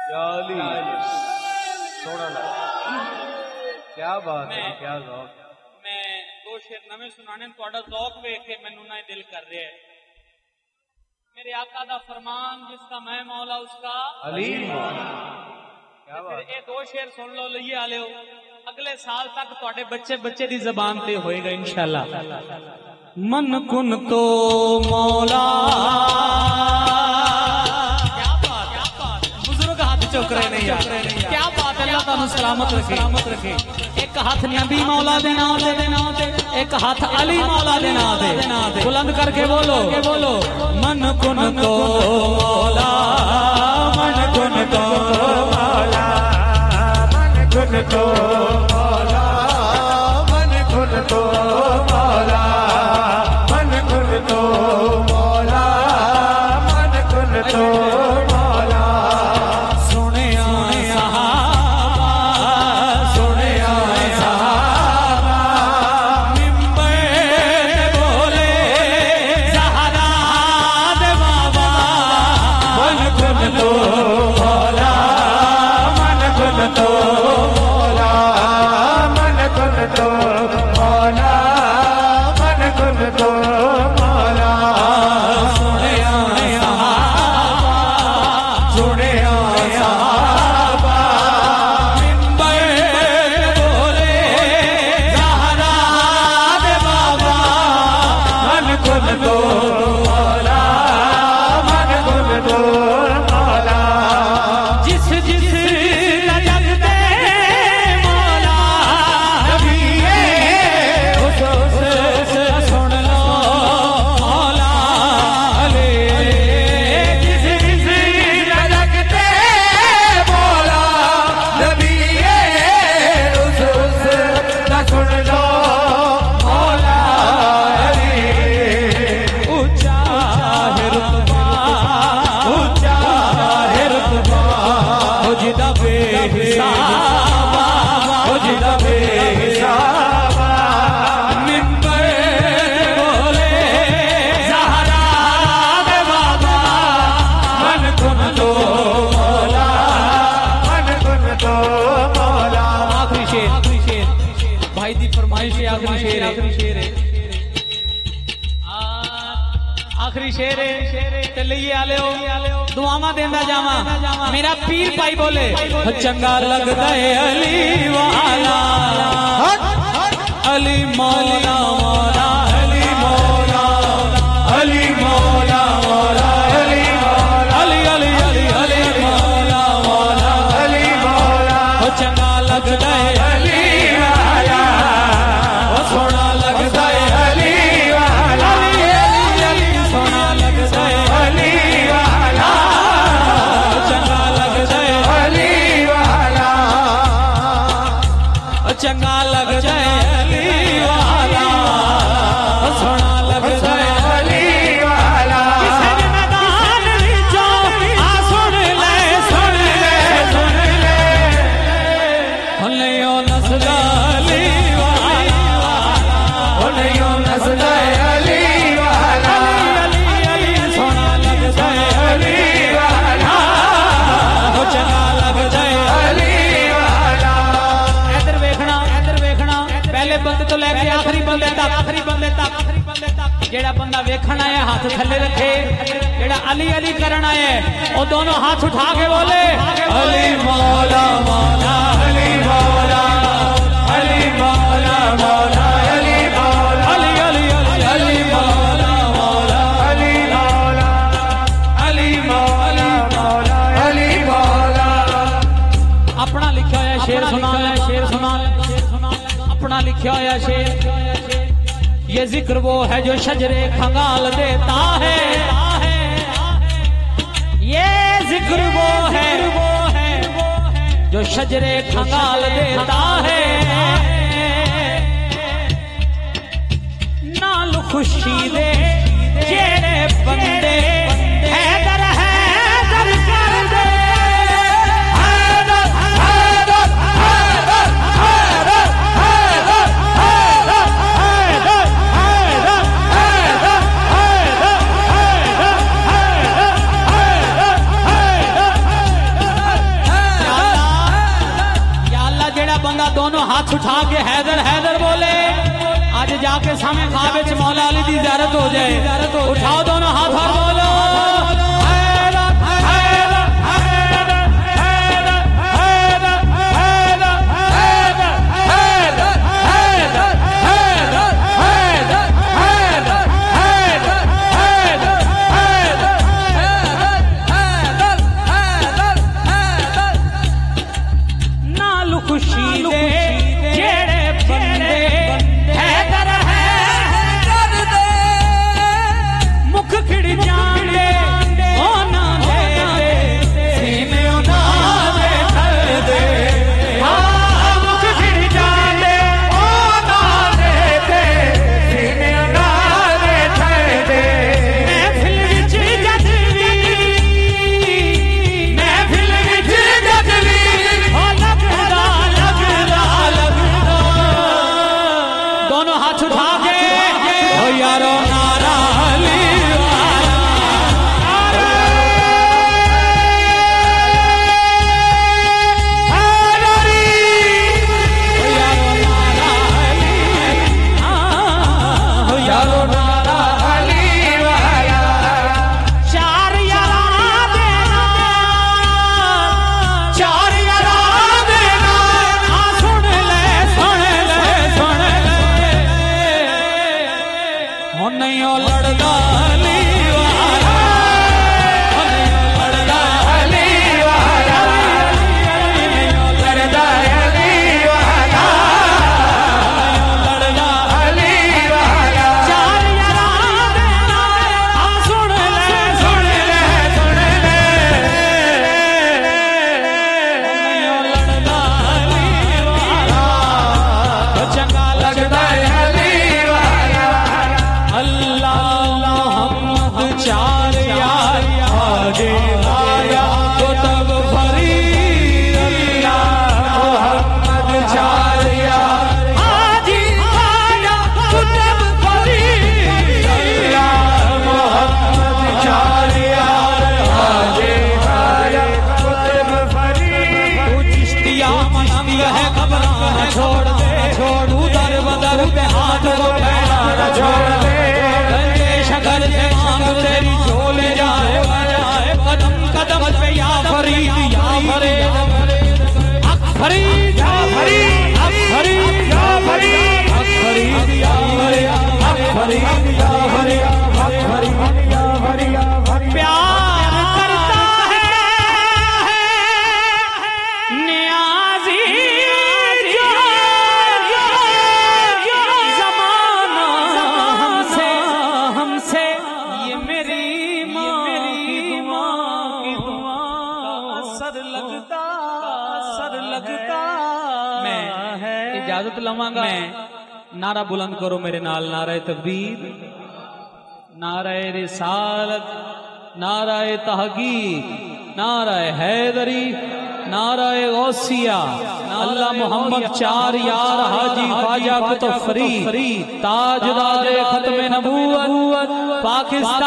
याली थोड़ा ना क्या बात है क्या ज़ौक़। मैं दो शेर नवे सुनाने थोड़ा ज़ौक़ वेख के मैनू ना दिल कर रहा है। मेरे आका दा फरमान जिसका मैं मौला उसका अली मौला। क्या बात। ये दो शेर सुन लो लिए आले हो अगले साल तक थोड़े बच्चे बच्चे दी ज़बान पे होएगा इंशाल्लाह। मन कुन तो मौला चुक रहे नहीं यार। क्या बात है। अल्लाह ताला सलामत रखे। एक हाथ नबी मौला दे नाम दे, एक हाथ अली मौला दे नाम दे। बुलंद करके बोलो मन कुन तो मौला, मन कुन तो मौला, मन कुन तो मौला, मन कुन तो मौला, मन कुन तो मौला, मन कुन तो आखिरी शेर है लिए आले हो दुआवा देंदा जावा। मेरा पीर भाई बोले चंगा लगदा है अली वाला, अली मौला मौला, अली मौला, अली मौला मौला, अली मौला, अली अली अली अली मौला मौला, अली मौला। चंगा लगदा है अली वाला, सोना लगदा है अली वाला, सोना लगदा है अली वाला, चंगा लगदा है अली वाला, चंगा लगदा है अली वाला, सोना लगदा है अली वाला। किसे भी मैदान विचों आ सुन ले, सुन ले, सुन ले, हुन्नियों नस्ल अली वाला, हुन्नियों नस्ल अली वाला, सोना लगदा है अली वाला, चंगा लगदा है अली वाला। इधर वेखना पहले बंदे तो लेके आखिरी बंदे तक जेड़ा बंदा वेखन आया हाथ थले रखे, जेड़ा अली अली करन आया वो दोनों हाथ उठा के बोले अली मौला मौला, अली मौला, अली मौला मौला, अली मौला, अली अली अली अली मौला मौला, अली मौला, अली मौला मौला, अली मौला। अपना लिखा होया शेर सुना ले, शेर सुना ले, अपना लिखा होया शेर। ये जिक्र वो है जो शजरे खंगाल देता है, ये जिक्र वो है जो शजरे खंगाल देता है। नाल खुशी दे जेड़े बंदे हैदर हैदर कर दे, हैदर हैदर हैदर हैदर हैदर हैदर हैदर हैदर हैदर हैदर हाथ उठा के हैदर हैदर बोले। आज जाके सामने खाबे च मौला अली दी ज़ियारत हो जाए। उठाओ दोनों हाथ और बोलो इजाजत लवांगा। नारा बुलंद करो मेरे नाल। नारा तकबीर, नारा रिसालत, नारा तहकीक, नारा हैदरी, नारा गौसिया, अल्लाह मोहम्मद चार यार हाजी ख्वाजा कुतुब फरीद ताजदार खत्म नबूवत पाकिस्तान।